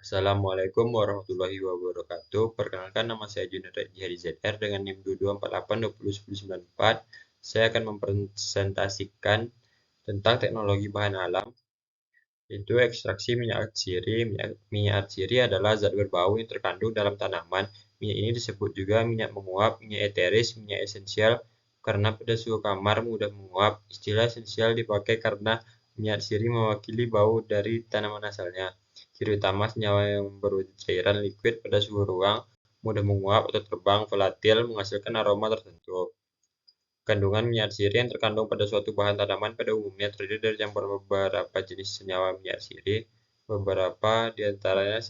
Assalamualaikum warahmatullahi wabarakatuh. Perkenalkan, nama saya Junaid Jihadi ZR dengan NIM 2248201094. Saya akan mempresentasikan tentang teknologi bahan alam, yaitu ekstraksi minyak atsiri. Minyak atsiri adalah zat berbau yang terkandung dalam tanaman. Minyak ini disebut juga minyak menguap, minyak eteris, minyak esensial karena pada suhu kamar mudah menguap. Istilah esensial dipakai karena minyak atsiri mewakili bau dari tanaman asalnya. Ciri utama senyawa yang berwujud cairan liquid pada suhu ruang, mudah menguap atau terbang, volatil, menghasilkan aroma tertentu. Kandungan minyak atsiri yang terkandung pada suatu bahan tanaman pada umumnya terdiri dari campuran beberapa jenis senyawa minyak atsiri. Beberapa di antaranya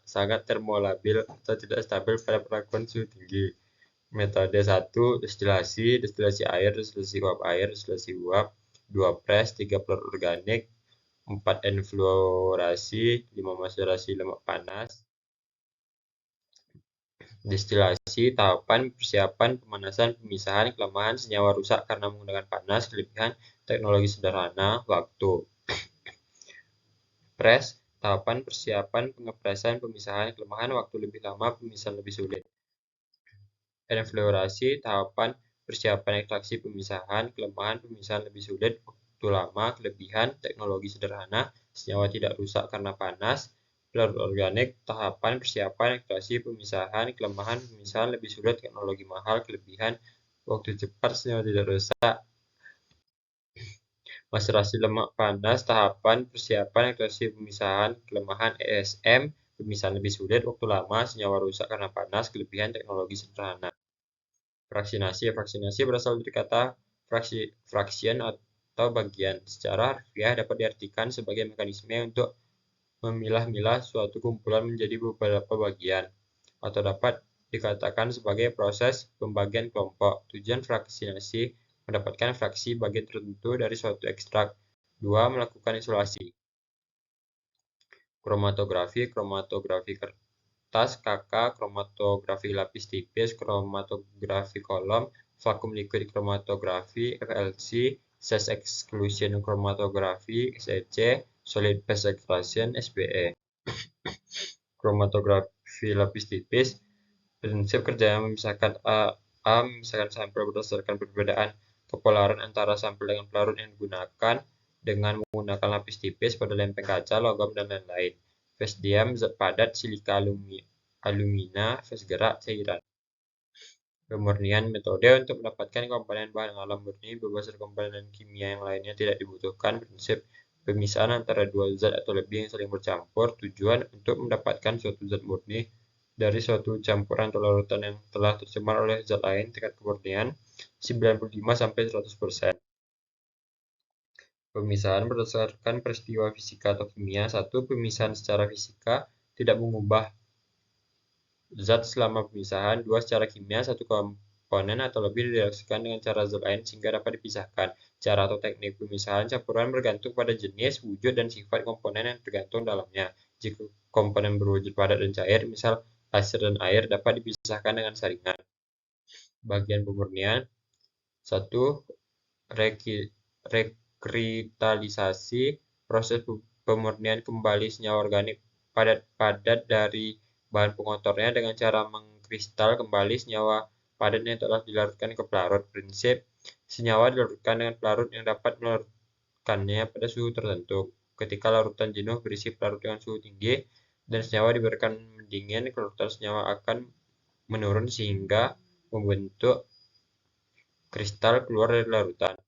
sangat termolabil atau tidak stabil pada perlakuan suhu tinggi. Metode 1, destilasi air, destilasi uap air, destilasi uap, 2 press, 3 pelarut organik, 4 enfluorasi, 5 macerasi lemak panas. Destilasi, tahapan, persiapan, pemanasan, pemisahan, kelemahan, senyawa rusak karena menggunakan panas, kelebihan, teknologi sederhana, waktu. Press, tahapan, persiapan, pengepresan, pemisahan, kelemahan, waktu lebih lama, pemisahan lebih sulit. Enfluorasi, tahapan, persiapan, ekstraksi, pemisahan, kelemahan, pemisahan lebih sulit, waktu lama, kelebihan, teknologi sederhana, senyawa tidak rusak karena panas. Pelarut organik, tahapan, persiapan, ekstraksi, pemisahan, kelemahan, pemisahan lebih sulit, teknologi mahal, kelebihan, waktu cepat, senyawa tidak rusak. Macerasi lemak panas, tahapan, persiapan, ekstraksi, pemisahan, kelemahan, ESM, pemisahan lebih sulit, waktu lama, senyawa rusak karena panas, kelebihan, teknologi sederhana. Fraksinasi berasal dari kata fraction atau bagian. Secara harfiah dapat diartikan sebagai mekanisme untuk memilah-milah suatu kumpulan menjadi beberapa bagian, atau dapat dikatakan sebagai proses pembagian kelompok. Tujuan fraksinasi mendapatkan fraksi bagian tertentu dari suatu ekstrak. 2. Melakukan isolasi. Kromatografi kertas, KK, kromatografi lapis tipis, kromatografi kolom, vakum liquid kromatografi, FLC, phase exclusion kromatografi, SEC, solid phase extraction, SPE. Kromatografi lapis tipis, prinsip kerjanya memisahkan memisahkan sampel berdasarkan perbedaan kepolaran antara sampel dengan pelarut yang digunakan dengan menggunakan lapis tipis pada lempeng kaca, logam, dan lain-lain. Fase diam, zat padat, silika alumina, fase gerak, cairan. Pemurnian, metode untuk mendapatkan komponen bahan alam murni bebas dari komponen kimia yang lainnya tidak dibutuhkan. Prinsip pemisahan antara dua zat atau lebih yang saling bercampur. Tujuan untuk mendapatkan suatu zat murni dari suatu campuran atau larutan yang telah tercemar oleh zat lain. Tingkat kemurnian 95–100%. Pemisahan berdasarkan peristiwa fisika atau kimia. 1. Pemisahan secara fisika tidak mengubah zat selama pemisahan. 2. Secara kimia, satu komponen atau lebih direaksikan dengan cara zat lain sehingga dapat dipisahkan. Cara atau teknik pemisahan campuran bergantung pada jenis, wujud, dan sifat komponen yang tergantung dalamnya. Jika komponen berwujud padat dan cair, misal pasir dan air, dapat dipisahkan dengan saringan. Bagian pemurnian. 1. Rekristalisasi, proses pemurnian kembali senyawa organik padat dari bahan pengotornya dengan cara mengkristal kembali senyawa padat yang telah dilarutkan ke pelarut. Prinsip senyawa dilarutkan dengan pelarut yang dapat melarutkannya pada suhu tertentu. Ketika larutan jenuh berisi pelarut dengan suhu tinggi dan senyawa diberikan mendingin, kelarutan senyawa akan menurun sehingga membentuk kristal keluar dari larutan.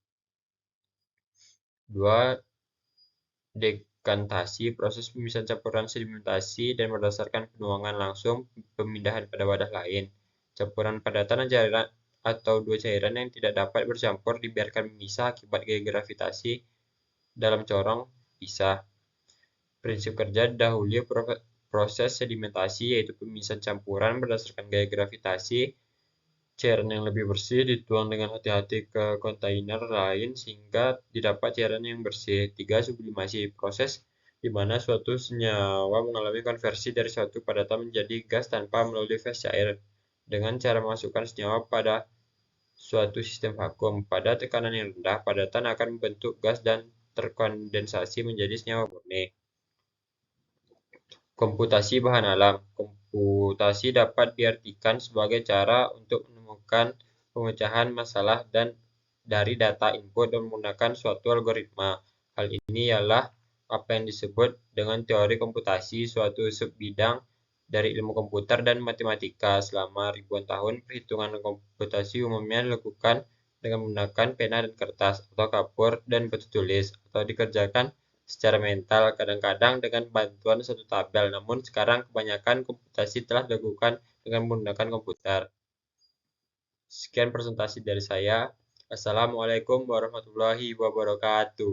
2. Dekantasi, proses pemisahan campuran sedimentasi dan berdasarkan penuangan langsung pemindahan pada wadah lain. Campuran padatan cairan atau dua cairan yang tidak dapat bercampur dibiarkan memisah akibat gaya gravitasi dalam corong pisah. Prinsip kerja dahulu proses sedimentasi, yaitu pemisahan campuran berdasarkan gaya gravitasi. Cairan yang lebih bersih dituang dengan hati-hati ke kontainer lain sehingga didapat cairan yang bersih. 3. Sublimasi, proses di mana suatu senyawa mengalami konversi dari suatu padatan menjadi gas tanpa melalui fase cair dengan cara memasukkan senyawa pada suatu sistem vakum. Pada tekanan yang rendah, padatan akan membentuk gas dan terkondensasi menjadi senyawa murni. Komputasi bahan alam. Komputasi dapat diartikan sebagai cara untuk menemukan pemecahan masalah dan dari data input dan menggunakan suatu algoritma. Hal ini ialah apa yang disebut dengan teori komputasi, suatu subbidang dari ilmu komputer dan matematika. Selama ribuan tahun, perhitungan komputasi umumnya dilakukan dengan menggunakan pena dan kertas atau kapur dan batu tulis atau dikerjakan secara mental, kadang-kadang dengan bantuan satu tabel. Namun sekarang kebanyakan komputasi telah dilakukan dengan menggunakan komputer. Sekian presentasi dari saya. Assalamualaikum warahmatullahi wabarakatuh.